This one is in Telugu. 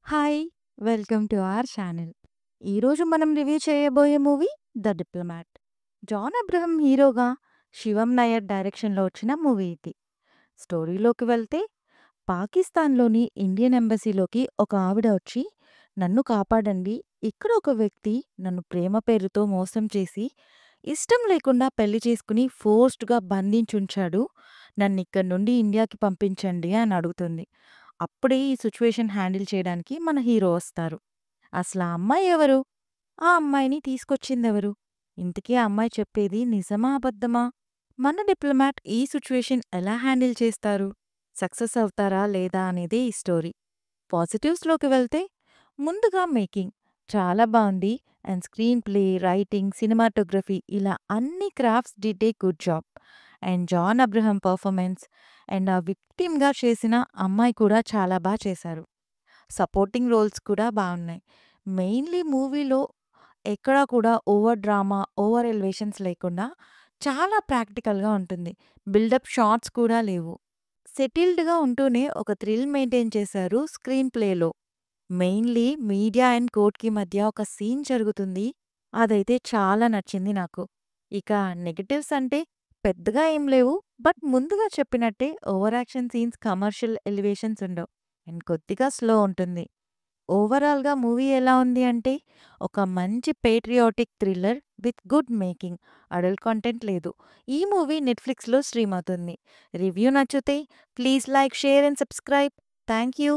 Hi! Welcome to our channel. ఈరోజు మనం రివ్యూ చేయబోయే movie 'the diplomat'. John Abraham హీరోగా, శివం నాయర్ డైరెక్షన్‌లో వచ్చిన మూవీ ఇది. స్టోరీలోకి వెళ్తే పాకిస్తాన్‌లోని ఇండియన్ ఎంబసీలోకి ఒక ఆవిడ వచ్చి, "నన్ను కాపాడండి. ఇక్కడ ఒక వ్యక్తి నన్ను ప్రేమ పేరుతో మోసం చేసి, ఇష్టం లేకుండా పెళ్లి చేసుకుని ఫోర్స్డ్‌గా బంధించుంచాడు. నన్నిక్కడి నుండి ఇండియాకి పంపించండి" అని అడుగుతుంది. అప్పుడే ఈ సిట్యుయేషన్ హ్యాండిల్ చేయడానికి మన హీరో వస్తారు. అసలా అమ్మాయి ఎవరు? ఆ అమ్మాయిని తీసుకొచ్చిందెవరు? ఇంతకీ ఆ అమ్మాయి చెప్పేది నిజమా? అబద్ధమా? మన డిప్లొమాట్ ఈ సిట్యుయేషన్ ఎలా హ్యాండిల్ చేస్తారు? సక్సెస్ అవుతారా? లేదా? అనేదే ఈ స్టోరీ. పాజిటివ్స్‌లోకి వెళ్తే ముందుగా మేకింగ్ చాలా బావుంది. And screenplay, writing, cinematography ఇలా అన్ని crafts did a good job. And John Abraham performance and ఆ విక్టిమ్‌గా చేసిన అమ్మాయి కూడా చాలా చేశారు. సపోర్టింగ్ రోల్స్ కూడా బావున్నాయి. మెయిన్‌లీ మూవీలో ఎక్కడా కూడా ఓవర్ డ్రామా, ఓవర్ ఎలివేషన్స్ లేకుండా చాలా ప్రాక్టికల్‌గా ఉంటుంది. బిల్డప్ షాట్స్ కూడా లేవు. సెటిల్డ్‌గా ఉంటూనే ఒక థ్రిల్ మెయింటైన్ చేశారు స్క్రీన్ ప్లేలో. మెయిన్‌లీ మీడియా అండ్ కోర్ట్‌కి మధ్య ఒక సీన్ జరుగుతుంది. అదైతే చాలా నచ్చింది నాకు. ఇక నెగెటివ్స్ అంటే పెద్దగా ఏం లేవు. బట్ ముందుగా చెప్పినట్టే over action scenes, commercial elevations ఉండవు. అండ్ కొద్దిగా స్లో ఉంటుంది. ఓవరాల్‌గా మూవీ ఎలా ఉంది అంటే, ఒక మంచి patriotic thriller with good making. Adult content లేదు. ఈ మూవీ నెట్‌ఫ్లిక్స్‌లో స్ట్రీమ్ అవుతుంది. రివ్యూ నచ్చితే please like, share and subscribe. Thank you.